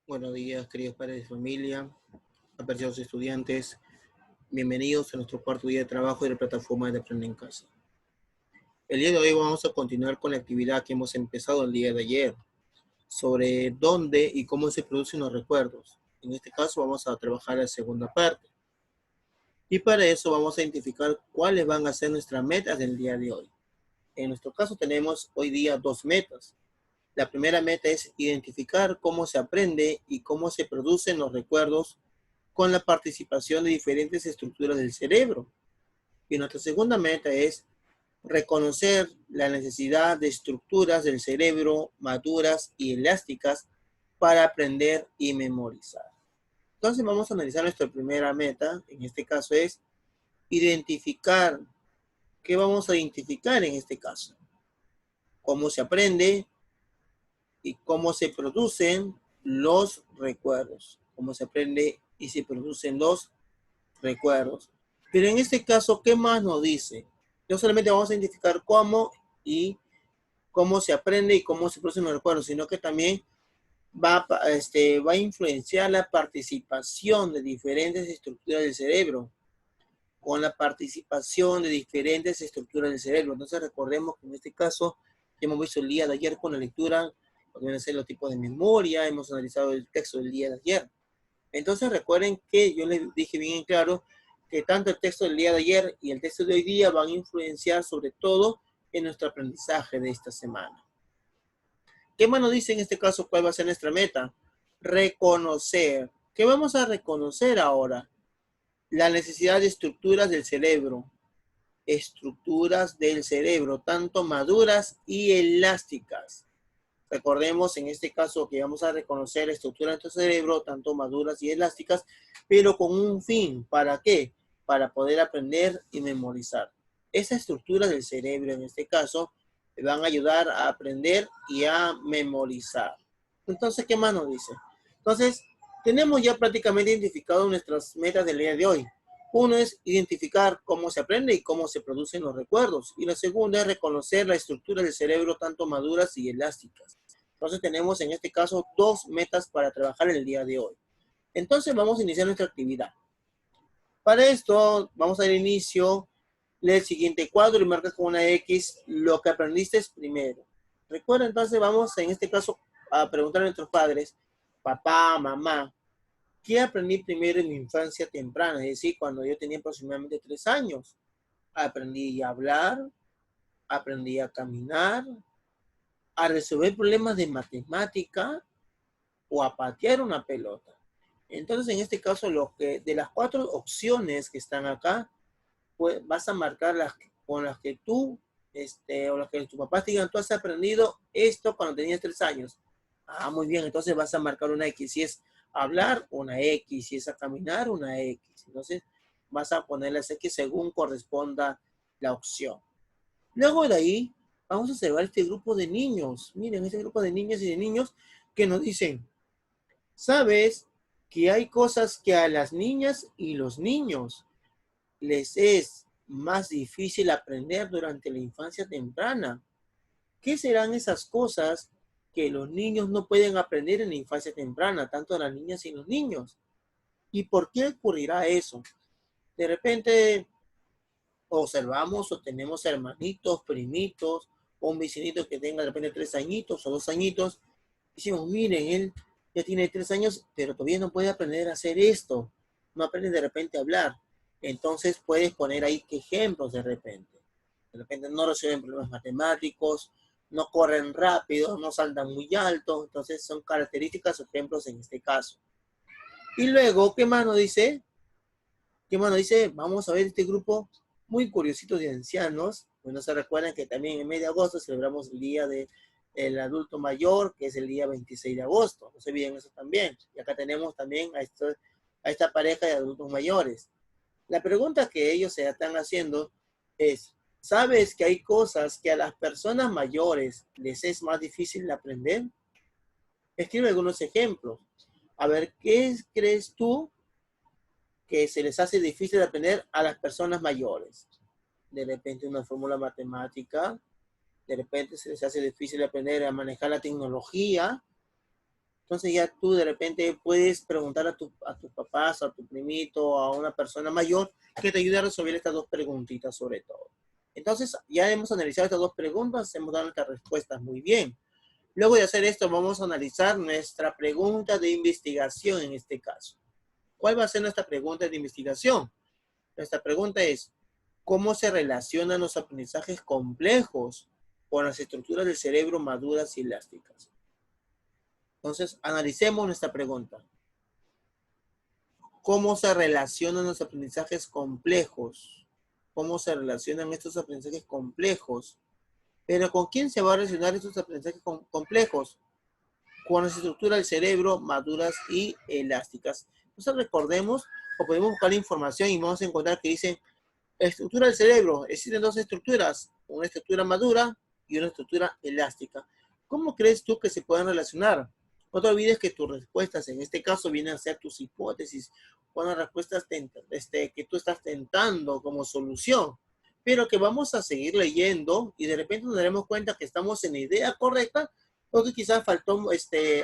Buenos días, queridos padres de familia, apreciados estudiantes. Bienvenidos a nuestro cuarto día de trabajo de la plataforma de Aprender en Casa. El día de hoy vamos a continuar con la actividad que hemos empezado el día de ayer, sobre dónde y cómo se producen los recuerdos. En este caso vamos a trabajar la segunda parte. Y para eso vamos a identificar cuáles van a ser nuestras metas del día de hoy. En nuestro caso tenemos hoy día dos metas. La primera meta es identificar cómo se aprende y cómo se producen los recuerdos con la participación de diferentes estructuras del cerebro. Y nuestra segunda meta es reconocer la necesidad de estructuras del cerebro maduras y elásticas para aprender y memorizar. Entonces vamos a analizar nuestra primera meta, en este caso es identificar. ¿Qué vamos a identificar en este caso? Cómo se aprende y cómo se producen los recuerdos. Cómo se aprende y se producen los recuerdos. Pero en este caso, ¿qué más nos dice? No solamente vamos a identificar cómo y cómo se aprende y cómo se producen los recuerdos, sino que también va a influenciar la participación de diferentes estructuras del cerebro, con la participación de diferentes estructuras del cerebro. Entonces recordemos que en este caso, ya hemos visto el día de ayer con la lectura, pueden ser los tipos de memoria, hemos analizado el texto del día de ayer. Entonces recuerden que yo les dije bien claro que tanto el texto del día de ayer y el texto de hoy día van a influenciar sobre todo en nuestro aprendizaje de esta semana. ¿Qué más nos dice en este caso cuál va a ser nuestra meta? Reconocer. ¿Qué vamos a reconocer ahora? La necesidad de estructuras del cerebro. Estructuras del cerebro, tanto maduras y elásticas. Recordemos en este caso que vamos a reconocer estructuras de nuestro cerebro, tanto maduras y elásticas, pero con un fin. ¿Para qué? Para poder aprender y memorizar. Esas estructuras del cerebro, en este caso, van a ayudar a aprender y a memorizar. Entonces, ¿qué más nos dice? Entonces, tenemos ya prácticamente identificado nuestras metas del día de hoy. Uno es identificar cómo se aprende y cómo se producen los recuerdos. Y la segunda es reconocer la estructura del cerebro, tanto maduras y elásticas. Entonces tenemos en este caso dos metas para trabajar el día de hoy. Entonces vamos a iniciar nuestra actividad. Para esto vamos a dar inicio, lee el siguiente cuadro y marcas con una X lo que aprendiste primero. Recuerda, entonces vamos en este caso a preguntar a nuestros padres, papá, mamá, ¿qué aprendí primero en mi infancia temprana? Es decir, cuando yo tenía aproximadamente 3 años. Aprendí a hablar, aprendí a caminar, a resolver problemas de matemática o a patear una pelota. Entonces, en este caso, de las 4 opciones que están acá, pues vas a marcar las con las que tú, o las que tus papás te digan, tú has aprendido esto cuando tenías 3 años. Ah, muy bien, entonces vas a marcar una X. Si es hablar, una X. Si es a caminar, una X. Entonces, vas a ponerle X según corresponda la opción. Luego de ahí, vamos a observar este grupo de niños. Miren, este grupo de niñas y de niños que nos dicen, ¿sabes que hay cosas que a las niñas y los niños les es más difícil aprender durante la infancia temprana? ¿Qué serán esas cosas que los niños no pueden aprender en la infancia temprana, tanto las niñas y los niños? ¿Y por qué ocurrirá eso? De repente observamos o tenemos hermanitos, primitos, o un vecinito que tenga de repente 3 añitos o 2 añitos. Decimos, miren, él ya tiene 3 años, pero todavía no puede aprender a hacer esto. No aprende de repente a hablar. Entonces puedes poner ahí qué ejemplos de repente. De repente no resuelven problemas matemáticos, no corren rápido, no saltan muy alto. Entonces son características o ejemplos en este caso. Y luego, ¿qué más nos dice? ¿Qué más nos dice? Vamos a ver este grupo muy curiosito de ancianos. Bueno, se recuerdan que también en el mes de agosto celebramos el Día del Adulto Mayor, que es el día 26 de agosto. No se olviden eso también. Y acá tenemos también a esta pareja de adultos mayores. La pregunta que ellos se están haciendo es, ¿sabes que hay cosas que a las personas mayores les es más difícil aprender? Escribe algunos ejemplos. A ver, ¿qué crees tú que se les hace difícil aprender a las personas mayores? De repente una fórmula matemática, de repente se les hace difícil aprender a manejar la tecnología, Entonces ya tú de repente puedes preguntar a tus papás, a tu primito, a una persona mayor que te ayude a resolver estas dos preguntitas sobre todo. Entonces ya hemos analizado estas dos preguntas, hemos dado nuestras respuestas muy bien. Luego de hacer esto vamos a analizar nuestra pregunta de investigación en este caso. ¿Cuál va a ser nuestra pregunta de investigación? Nuestra pregunta es, ¿cómo se relacionan los aprendizajes complejos con las estructuras del cerebro maduras y elásticas? Entonces, analicemos nuestra pregunta. ¿Cómo se relacionan los aprendizajes complejos? ¿Cómo se relacionan estos aprendizajes complejos? Pero ¿con quién se va a relacionar estos aprendizajes complejos? Con las estructuras del cerebro maduras y elásticas. Entonces recordemos, o podemos buscar información y vamos a encontrar que dice estructura del cerebro. Existen dos estructuras, una estructura madura y una estructura elástica. ¿Cómo crees tú que se pueden relacionar? No te olvides que tus respuestas en este caso vienen a ser tus hipótesis, o las respuestas que tú estás tentando como solución, pero que vamos a seguir leyendo y de repente nos daremos cuenta que estamos en la idea correcta o que quizás faltó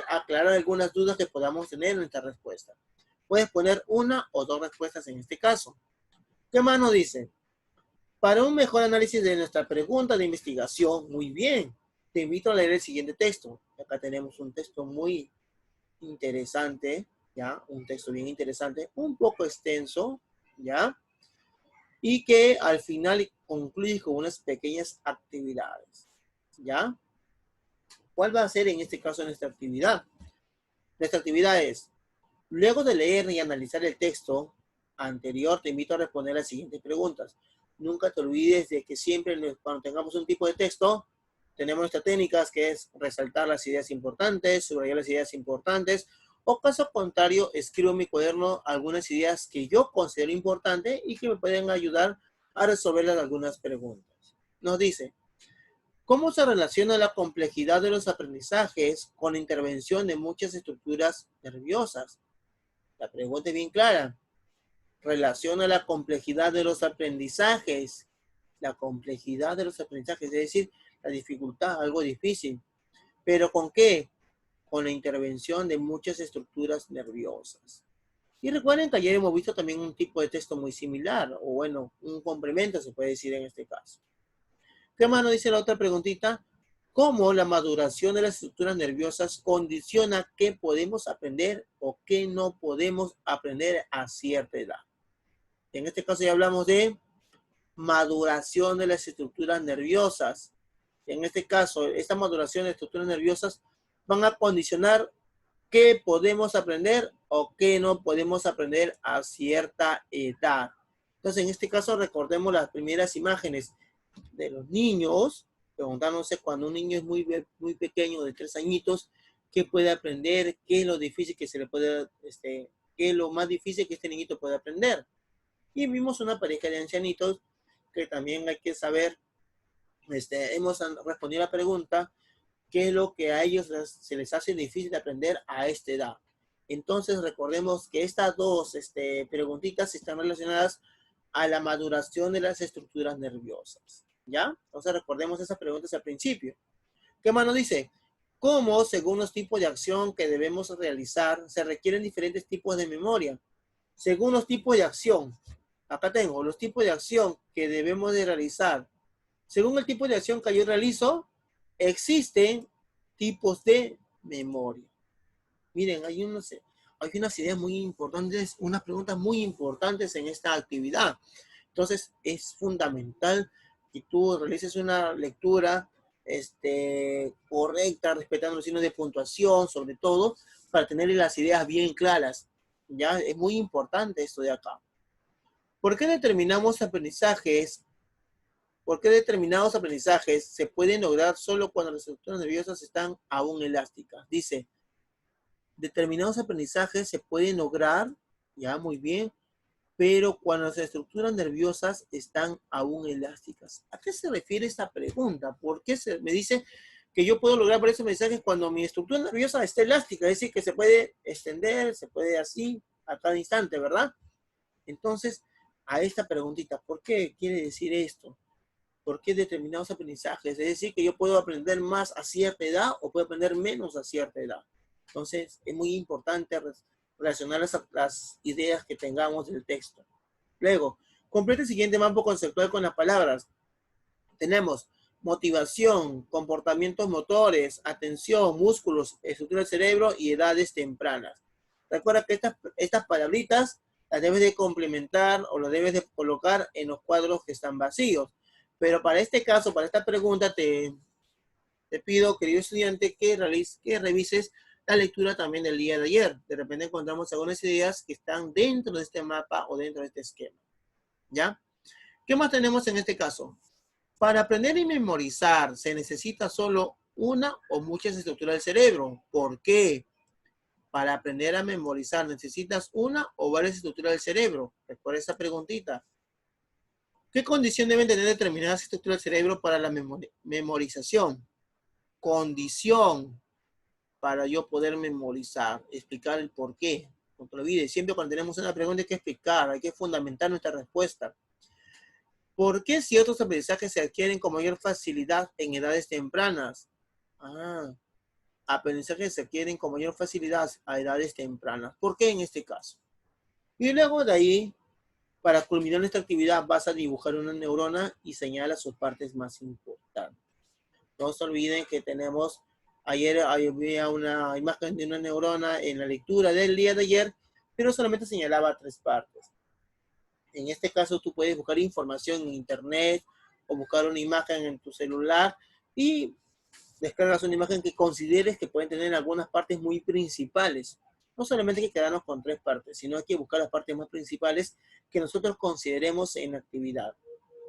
aclarar algunas dudas que podamos tener en nuestra respuesta. Puedes poner una o dos respuestas en este caso. ¿Qué más nos dice? Para un mejor análisis de nuestra pregunta de investigación, muy bien, te invito a leer el siguiente texto. Acá tenemos un texto muy interesante, ¿ya? Un texto bien interesante, un poco extenso, ¿ya? Y que al final concluye con unas pequeñas actividades, ¿ya? ¿Cuál va a ser en este caso nuestra actividad? Nuestra actividad es, luego de leer y analizar el texto anterior, te invito a responder las siguientes preguntas. Nunca te olvides de que siempre cuando tengamos un tipo de texto, tenemos nuestras técnicas que es resaltar las ideas importantes, subrayar las ideas importantes, o caso contrario, escribo en mi cuaderno algunas ideas que yo considero importantes y que me pueden ayudar a resolver algunas preguntas. Nos dice, ¿cómo se relaciona la complejidad de los aprendizajes con la intervención de muchas estructuras nerviosas? La pregunta es bien clara. Relaciona la complejidad de los aprendizajes. La complejidad de los aprendizajes, es decir, la dificultad, algo difícil. ¿Pero con qué? Con la intervención de muchas estructuras nerviosas. Y recuerden que ayer hemos visto también un tipo de texto muy similar, o bueno, un complemento se puede decir en este caso. ¿Qué más nos dice la otra preguntita? ¿Cómo la maduración de las estructuras nerviosas condiciona qué podemos aprender o qué no podemos aprender a cierta edad? En este caso ya hablamos de maduración de las estructuras nerviosas. En este caso, esta maduración de estructuras nerviosas van a condicionar qué podemos aprender o qué no podemos aprender a cierta edad. Entonces, en este caso, recordemos las primeras imágenes de los niños, preguntándose cuando un niño es muy pequeño, de 3 añitos, qué puede aprender, qué es lo difícil que se le puede, qué es lo más difícil que este niñito puede aprender. Y vimos una pareja de ancianitos que también hay que saber, hemos respondido a la pregunta, qué es lo que a ellos se les hace difícil de aprender a esta edad. Entonces recordemos que estas dos preguntitas están relacionadas a la maduración de las estructuras nerviosas, ¿ya? Entonces recordemos esas preguntas al principio. ¿Qué más nos dice? ¿Cómo, según los tipos de acción que debemos realizar, se requieren diferentes tipos de memoria? Según los tipos de acción, acá tengo los tipos de acción que debemos de realizar. Según el tipo de acción que yo realizo, existen tipos de memoria. Miren, hay unas ideas muy importantes, unas preguntas muy importantes en esta actividad. Entonces, es fundamental que tú realices una lectura correcta, respetando los signos de puntuación, sobre todo, para tener las ideas bien claras. Ya es muy importante esto de acá. ¿Por qué determinados aprendizajes se pueden lograr solo cuando las estructuras nerviosas están aún elásticas? Dice, determinados aprendizajes se pueden lograr, ya muy bien, pero cuando las estructuras nerviosas están aún elásticas. ¿A qué se refiere esta pregunta? ¿Por qué me dice que yo puedo lograr por esos mensajes cuando mi estructura nerviosa está elástica? Es decir, que se puede extender, se puede así a cada instante, ¿verdad? Entonces, a esta preguntita, ¿por qué quiere decir esto? ¿Por qué determinados aprendizajes? Es decir, que yo puedo aprender más a cierta edad o puedo aprender menos a cierta edad. Entonces, es muy importante relacionar las ideas que tengamos del texto. Luego, complete el siguiente mapa conceptual con las palabras. Tenemos motivación, comportamientos motores, atención, músculos, estructura del cerebro y edades tempranas. Recuerda que estas palabritas las debes de complementar o las debes de colocar en los cuadros que están vacíos. Pero para este caso, para esta pregunta, te pido, querido estudiante, que revises la lectura también del día de ayer. De repente encontramos algunas ideas que están dentro de este mapa o dentro de este esquema. ¿Ya? ¿Qué más tenemos en este caso? Para aprender y memorizar se necesita solo una o muchas estructuras del cerebro. ¿Por qué? Para aprender a memorizar necesitas una o varias estructuras del cerebro. Recuerda esa preguntita. ¿Qué condición deben tener determinadas estructuras del cerebro para la memorización? Condición para yo poder memorizar, explicar el por qué. No te olvides, siempre cuando tenemos una pregunta hay que explicar, hay que fundamentar nuestra respuesta. ¿Por qué ciertos aprendizajes se adquieren con mayor facilidad en edades tempranas? Aprendizajes se adquieren con mayor facilidad a edades tempranas. ¿Por qué en este caso? Y luego de ahí, para culminar nuestra actividad, vas a dibujar una neurona y señala sus partes más importantes. No se olviden que tenemos, ayer había una imagen de una neurona en la lectura del día de ayer, pero solamente señalaba 3 partes. En este caso, tú puedes buscar información en internet o buscar una imagen en tu celular y descargas una imagen que consideres que pueden tener algunas partes muy principales. No solamente hay que quedarnos con 3 partes, sino hay que buscar las partes más principales que nosotros consideremos en la actividad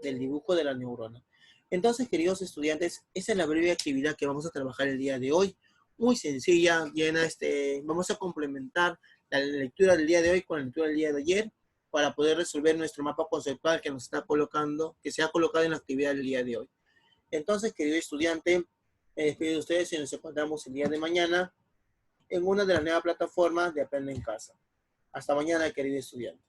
del dibujo de la neurona. Entonces, queridos estudiantes, esa es la breve actividad que vamos a trabajar el día de hoy. Muy sencilla, llena vamos a complementar la lectura del día de hoy con la lectura del día de ayer para poder resolver nuestro mapa conceptual que nos está colocando, que se ha colocado en la actividad del día de hoy. Entonces, querido estudiante, me despido de ustedes y nos encontramos el día de mañana en una de las nuevas plataformas de Aprende en Casa. Hasta mañana, querido estudiante.